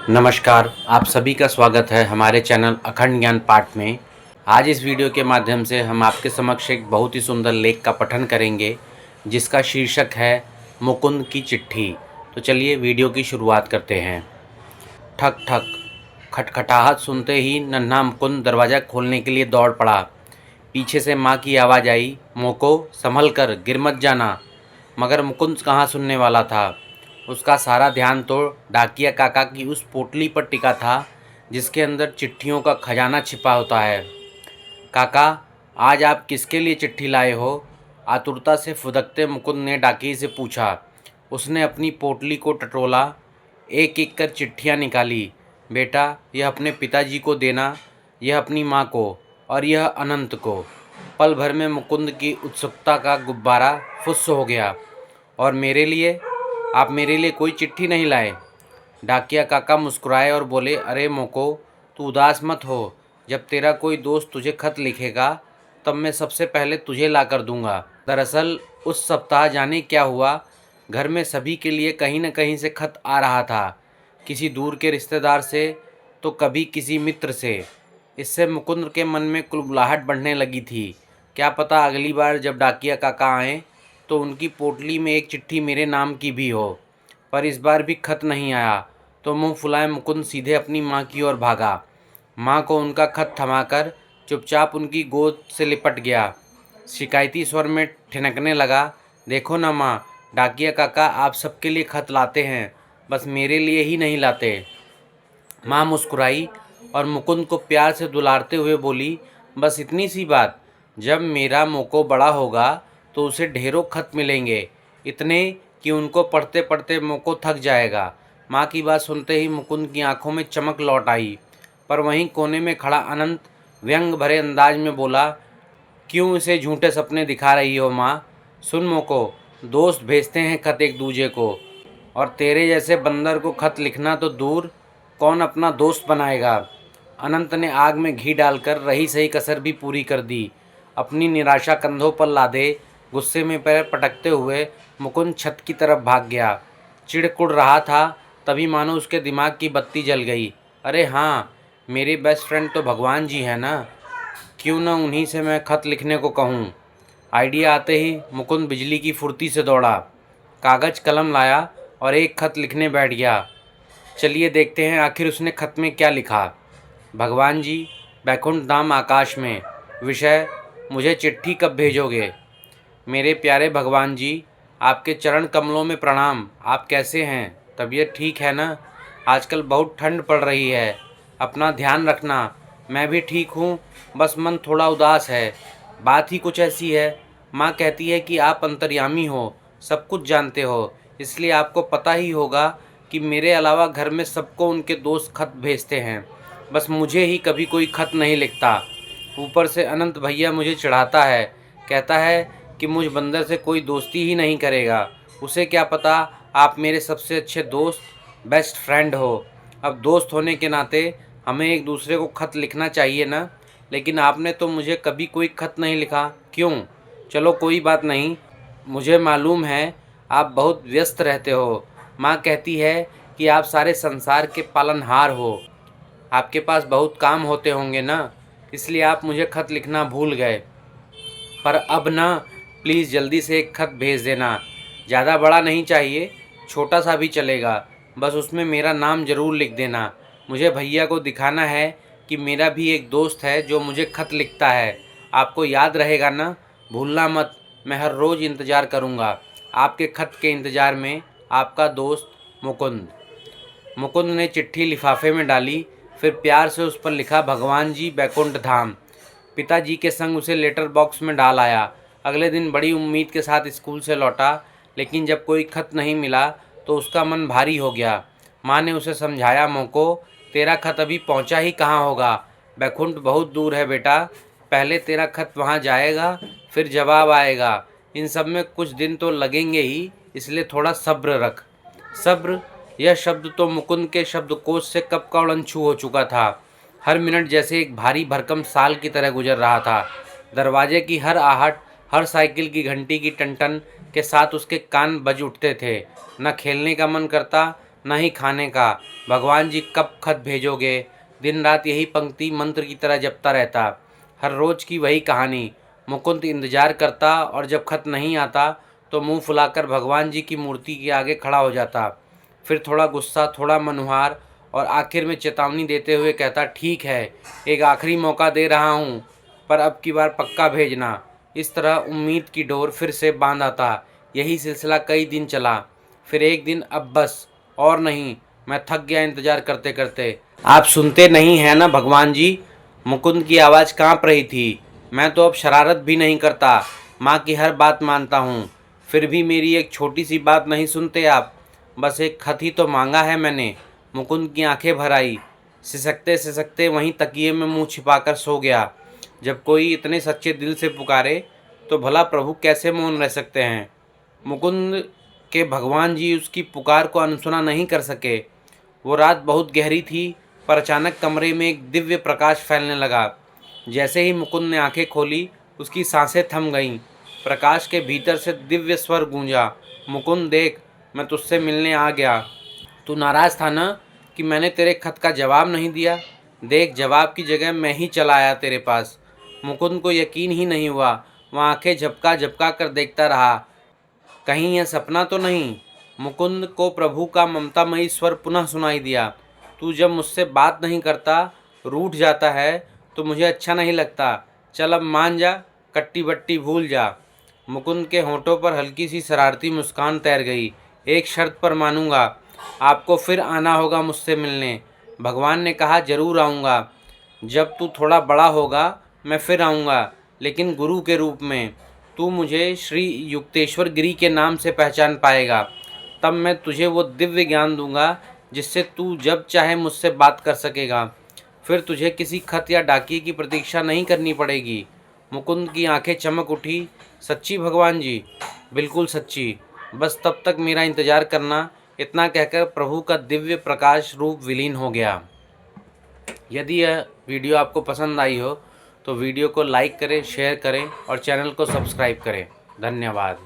नमस्कार, आप सभी का स्वागत है हमारे चैनल अखंड ज्ञान पाठ में। आज इस वीडियो के माध्यम से हम आपके समक्ष एक बहुत ही सुंदर लेख का पठन करेंगे, जिसका शीर्षक है मुकुंद की चिट्ठी। तो चलिए वीडियो की शुरुआत करते हैं। ठक ठक खटखटाहट सुनते ही नन्हा मुकुंद दरवाज़ा खोलने के लिए दौड़ पड़ा। पीछे से माँ की आवाज़ आई, मोको संभल कर, गिर मत जाना। मगर मुकुंद कहाँ सुनने वाला था। उसका सारा ध्यान तो डाकिया काका की उस पोटली पर टिका था, जिसके अंदर चिट्ठियों का खजाना छिपा होता है। काका, आज आप किसके लिए चिट्ठी लाए हो? आतुरता से फुदकते मुकुंद ने डाकिये से पूछा। उसने अपनी पोटली को टटोला, एक एक कर चिट्ठियाँ निकाली। बेटा, यह अपने पिताजी को देना, यह अपनी माँ को, और यह अनंत को। पल भर में मुकुंद की उत्सुकता का गुब्बारा फुस्स हो गया। और मेरे लिए? आप मेरे लिए कोई चिट्ठी नहीं लाए? डाकिया काका मुस्कुराए और बोले, अरे मोको, तू उदास मत हो। जब तेरा कोई दोस्त तुझे खत लिखेगा, तब मैं सबसे पहले तुझे ला कर दूंगा। दरअसल उस सप्ताह जाने क्या हुआ, घर में सभी के लिए कहीं न कहीं से खत आ रहा था। किसी दूर के रिश्तेदार से, तो कभी किसी मित्र से। इससे मुकुंद के मन में कुलबुलाहट बढ़ने लगी थी। क्या पता अगली बार जब डाकिया काका आएँ तो उनकी पोटली में एक चिट्ठी मेरे नाम की भी हो। पर इस बार भी खत नहीं आया, तो मुंह फुलाए मुकुंद सीधे अपनी माँ की ओर भागा। माँ को उनका खत थमाकर चुपचाप उनकी गोद से लिपट गया। शिकायती स्वर में ठिनकने लगा, देखो ना माँ, डाकिया काका आप सबके लिए खत लाते हैं, बस मेरे लिए ही नहीं लाते। माँ मुस्कुराई और मुकुंद को प्यार से दुलारते हुए बोली, बस इतनी सी बात? जब मेरा मोको बड़ा होगा तो उसे ढेरों खत मिलेंगे, इतने कि उनको पढ़ते पढ़ते मोको थक जाएगा। माँ की बात सुनते ही मुकुंद की आंखों में चमक लौट आई। पर वहीं कोने में खड़ा अनंत व्यंग भरे अंदाज में बोला, क्यों इसे झूठे सपने दिखा रही हो माँ? सुन मोको, दोस्त भेजते हैं खत एक दूजे को, और तेरे जैसे बंदर को खत लिखना तो दूर, कौन अपना दोस्त बनाएगा। अनंत ने आग में घी डालकर रही सही कसर भी पूरी कर दी। अपनी निराशा कंधों पर लादे गुस्से में पैर पटकते हुए मुकुंद छत की तरफ भाग गया। चिढ़ रहा था, तभी मानो उसके दिमाग की बत्ती जल गई। अरे हाँ, मेरे बेस्ट फ्रेंड तो भगवान जी है ना, क्यों न उन्हीं से मैं खत लिखने को कहूँ। आइडिया आते ही मुकुंद बिजली की फुर्ती से दौड़ा, कागज़ कलम लाया और एक खत लिखने बैठ गया। चलिए देखते हैं आखिर उसने खत में क्या लिखा। भगवान जी, बैकुंठ धाम आकाश में। विषय, मुझे चिट्ठी कब भेजोगे? मेरे प्यारे भगवान जी, आपके चरण कमलों में प्रणाम। आप कैसे हैं? तबीयत ठीक है ना? आजकल बहुत ठंड पड़ रही है, अपना ध्यान रखना। मैं भी ठीक हूँ, बस मन थोड़ा उदास है। बात ही कुछ ऐसी है, माँ कहती है कि आप अंतर्यामी हो, सब कुछ जानते हो, इसलिए आपको पता ही होगा कि मेरे अलावा घर में सबको उनके दोस्त खत भेजते हैं, बस मुझे ही कभी कोई खत नहीं लिखता। ऊपर से अनंत भैया मुझे चिढ़ाता है, कहता है कि मुझ बंदर से कोई दोस्ती ही नहीं करेगा। उसे क्या पता आप मेरे सबसे अच्छे दोस्त, बेस्ट फ्रेंड हो। अब दोस्त होने के नाते हमें एक दूसरे को खत लिखना चाहिए ना, लेकिन आपने तो मुझे कभी कोई खत नहीं लिखा, क्यों? चलो कोई बात नहीं, मुझे मालूम है आप बहुत व्यस्त रहते हो। माँ कहती है कि आप सारे संसार के पालनहार हो, आपके पास बहुत काम होते होंगे ना, इसलिए आप मुझे खत लिखना भूल गए। पर अब ना, प्लीज़ जल्दी से एक खत भेज देना। ज़्यादा बड़ा नहीं चाहिए, छोटा सा भी चलेगा, बस उसमें मेरा नाम ज़रूर लिख देना। मुझे भैया को दिखाना है कि मेरा भी एक दोस्त है जो मुझे खत लिखता है। आपको याद रहेगा ना? भूलना मत, मैं हर रोज़ इंतज़ार करूँगा। आपके खत के इंतज़ार में, आपका दोस्त मुकुंद। मुकुंद ने चिट्ठी लिफाफे में डाली, फिर प्यार से उस पर लिखा, भगवान जी, बैकुंठ धाम। पिताजी के संग उसे लेटर बॉक्स में डाल आया। अगले दिन बड़ी उम्मीद के साथ स्कूल से लौटा, लेकिन जब कोई खत नहीं मिला तो उसका मन भारी हो गया। माँ ने उसे समझाया, मोको, तेरा खत अभी पहुँचा ही कहाँ होगा, बैकुंठ बहुत दूर है बेटा। पहले तेरा खत वहाँ जाएगा, फिर जवाब आएगा। इन सब में कुछ दिन तो लगेंगे ही, इसलिए थोड़ा सब्र रख। सब्र, यह शब्द तो मुकुंद के शब्दकोश से कब का उड़न-छू हो चुका था। हर मिनट जैसे एक भारी भरकम साल की तरह गुजर रहा था। दरवाजे की हर आहट, हर साइकिल की घंटी की टन-टन के साथ उसके कान बज उठते थे। न खेलने का मन करता, न ही खाने का। भगवान जी कब खत भेजोगे? दिन रात यही पंक्ति मंत्र की तरह जपता रहता। हर रोज़ की वही कहानी। मुकुंद इंतजार करता और जब खत नहीं आता तो मुंह फुलाकर भगवान जी की मूर्ति के आगे खड़ा हो जाता। फिर थोड़ा गुस्सा, थोड़ा मनुहार और आखिर में चेतावनी देते हुए कहता, ठीक है, एक आखिरी मौका दे रहा हूँ, पर अब की बार पक्का भेजना। इस तरह उम्मीद की डोर फिर से बांध आता। यही सिलसिला कई दिन चला। फिर एक दिन, अब बस और नहीं, मैं थक गया इंतजार करते करते। आप सुनते नहीं हैं ना भगवान जी? मुकुंद की आवाज़ कांप रही थी। मैं तो अब शरारत भी नहीं करता, माँ की हर बात मानता हूँ। फिर भी मेरी एक छोटी सी बात नहीं सुनते आप? बस एक खत ही तो मांगा है मैंने। मुकुंद की आंखें भर आई। सिसकते सिसकते वहीं तकिए में मुंह छिपाकर सो गया। जब कोई इतने सच्चे दिल से पुकारे तो भला प्रभु कैसे मौन रह सकते हैं? मुकुंद के भगवान जी उसकी पुकार को अनसुना नहीं कर सके। वो रात बहुत गहरी थी, पर अचानक कमरे में एक दिव्य प्रकाश फैलने लगा। जैसे ही मुकुंद ने आंखें खोली, उसकी सांसें थम गईं। प्रकाश के भीतर से दिव्य स्वर गूंजा, मुकुंद देख, मैं तुझसे मिलने आ गया। तू नाराज़ था ना कि मैंने तेरे खत का जवाब नहीं दिया? देख, जवाब की जगह मैं ही चला आया तेरे पास। मुकुंद को यकीन ही नहीं हुआ। वह आंखें झपका झपका कर देखता रहा, कहीं यह सपना तो नहीं। मुकुंद को प्रभु का ममतामयी स्वर पुनः सुनाई दिया, तू जब मुझसे बात नहीं करता, रूठ जाता है, तो मुझे अच्छा नहीं लगता। चल अब मान जा, कट्टी बट्टी भूल जा। मुकुंद के होठों पर हल्की सी शरारती मुस्कान तैर गई। एक शर्त पर मानूंगा, आपको फिर आना होगा मुझसे मिलने। भगवान ने कहा, जरूर आऊँगा। जब तू थोड़ा बड़ा होगा मैं फिर आऊँगा, लेकिन गुरु के रूप में। तू मुझे श्री युक्तेश्वर गिरी के नाम से पहचान पाएगा। तब मैं तुझे वो दिव्य ज्ञान दूंगा जिससे तू जब चाहे मुझसे बात कर सकेगा। फिर तुझे किसी खत या डाकिए की प्रतीक्षा नहीं करनी पड़ेगी। मुकुंद की आंखें चमक उठी। सच्ची भगवान जी? बिल्कुल सच्ची। बस तब तक मेरा इंतज़ार करना। इतना कहकर प्रभु का दिव्य प्रकाश रूप विलीन हो गया। यदि यह वीडियो आपको पसंद आई हो तो वीडियो को लाइक करें, शेयर करें और चैनल को सब्सक्राइब करें। धन्यवाद।